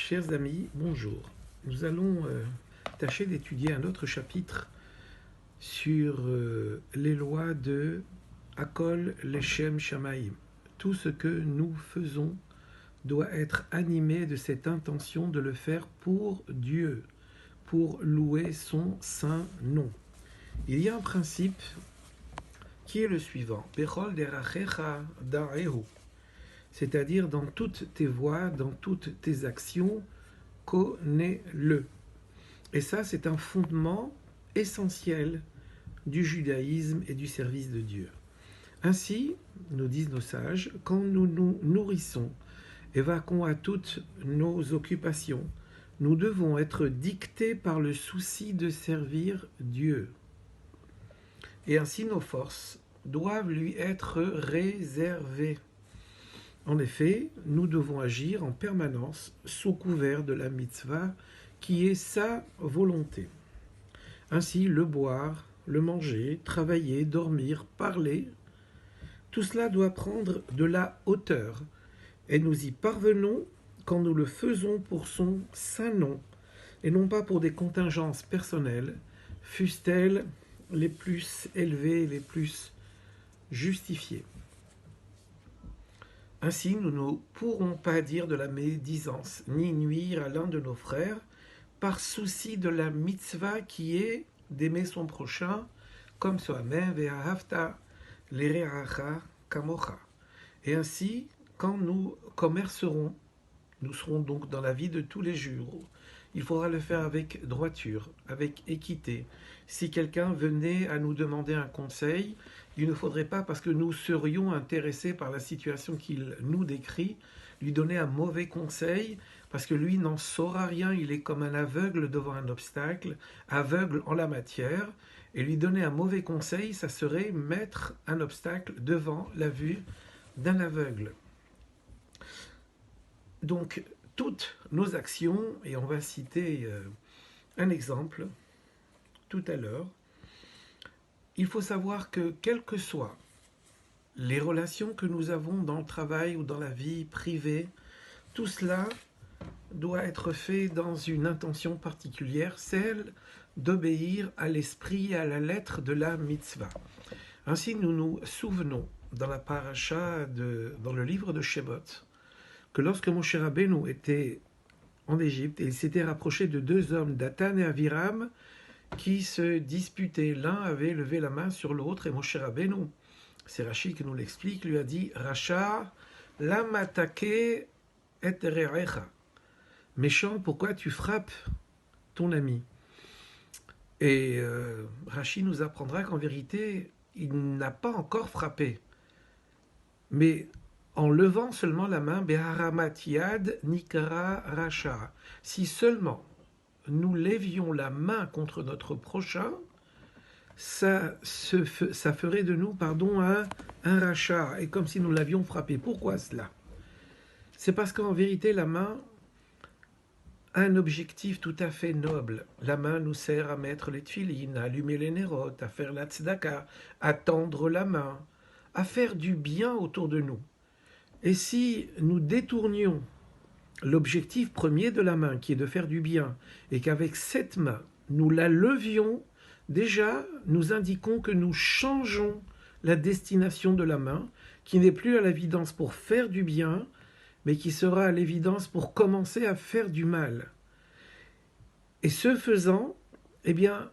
Chers amis, bonjour. Nous allons tâcher d'étudier un autre chapitre sur les lois de Hakol Leshem Shamaim. Tout ce que nous faisons doit être animé de cette intention de le faire pour Dieu, pour louer son saint nom. Il y a un principe qui est le suivant. Bechol derachecha da'ehu. C'est-à-dire dans toutes tes voies, dans toutes tes actions, connais-le. Et ça, c'est un fondement essentiel du judaïsme et du service de Dieu. Ainsi, nous disent nos sages, quand nous nous nourrissons et vaquons à toutes nos occupations, nous devons être dictés par le souci de servir Dieu. Et ainsi, nos forces doivent lui être réservées. En effet, nous devons agir en permanence sous couvert de la mitzvah qui est sa volonté. Ainsi, le boire, le manger, travailler, dormir, parler, tout cela doit prendre de la hauteur et nous y parvenons quand nous le faisons pour son saint nom et non pas pour des contingences personnelles, fussent-elles les plus élevées, les plus justifiées. Ainsi, nous ne pourrons pas dire de la médisance, ni nuire à l'un de nos frères, par souci de la mitzvah qui est d'aimer son prochain, comme soi-même, ve'ahavta l'ereacha kamocha. Et ainsi, quand nous commercerons, nous serons donc dans la vie de tous les jours. Il faudra le faire avec droiture, avec équité. Si quelqu'un venait à nous demander un conseil, il ne faudrait pas, parce que nous serions intéressés par la situation qu'il nous décrit, lui donner un mauvais conseil, parce que lui n'en saura rien, il est comme un aveugle devant un obstacle, aveugle en la matière, et lui donner un mauvais conseil, ça serait mettre un obstacle devant la vue d'un aveugle. Donc, toutes nos actions, et on va citer un exemple tout à l'heure, il faut savoir que quelles que soient les relations que nous avons dans le travail ou dans la vie privée, tout cela doit être fait dans une intention particulière, celle d'obéir à l'esprit et à la lettre de la mitzvah. Ainsi, nous nous souvenons dans la paracha, dans le livre de Shemot, que lorsque Moshe Rabbeinu était en Égypte, il s'était rapproché de deux hommes, Dathan et Aviram, qui se disputaient. L'un avait levé la main sur l'autre et Moshe Rabbeinu, c'est Rashi qui nous l'explique, lui a dit « Racha, lam atake et re'echa » méchant, pourquoi tu frappes ton ami? Et Rashi nous apprendra qu'en vérité, il n'a pas encore frappé. Mais en levant seulement la main, Beharamat yad nikara racha. Si seulement nous lévions la main contre notre prochain, ça ferait de nous, un rachat, et comme si nous l'avions frappé. Pourquoi cela? C'est parce qu'en vérité, la main a un objectif tout à fait noble. La main nous sert à mettre les tefilines, à allumer les nérotes, à faire la tzedaka, à tendre la main, à faire du bien autour de nous. Et si nous détournions l'objectif premier de la main, qui est de faire du bien, et qu'avec cette main, nous la levions, déjà, nous indiquons que nous changeons la destination de la main, qui n'est plus à l'évidence pour faire du bien, mais qui sera à l'évidence pour commencer à faire du mal. Et ce faisant, eh bien,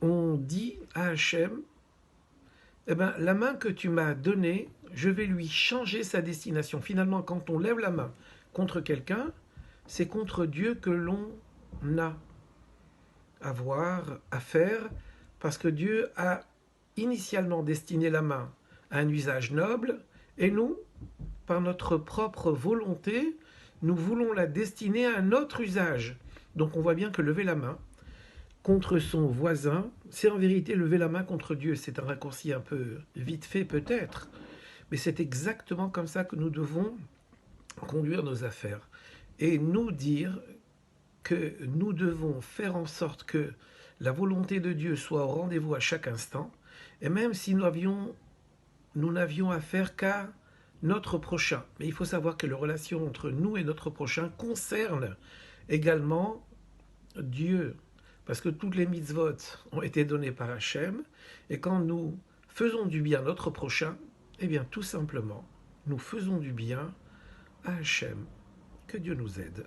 on dit à Hachem, la main que tu m'as donnée, je vais lui changer sa destination. Finalement, quand on lève la main contre quelqu'un, c'est contre Dieu que l'on a à voir, à faire, parce que Dieu a initialement destiné la main à un usage noble, et nous, par notre propre volonté, nous voulons la destiner à un autre usage. Donc on voit bien que lever la main contre son voisin, c'est en vérité lever la main contre Dieu. C'est un raccourci un peu vite fait peut-être, mais c'est exactement comme ça que nous devons conduire nos affaires. Et nous dire que nous devons faire en sorte que la volonté de Dieu soit au rendez-vous à chaque instant, et même si nous n'avions affaire qu'à notre prochain. Mais il faut savoir que la relation entre nous et notre prochain concerne également Dieu. Parce que toutes les mitzvot ont été données par Hachem. Et quand nous faisons du bien à notre prochain, eh bien tout simplement, nous faisons du bien à Hachem. Que Dieu nous aide.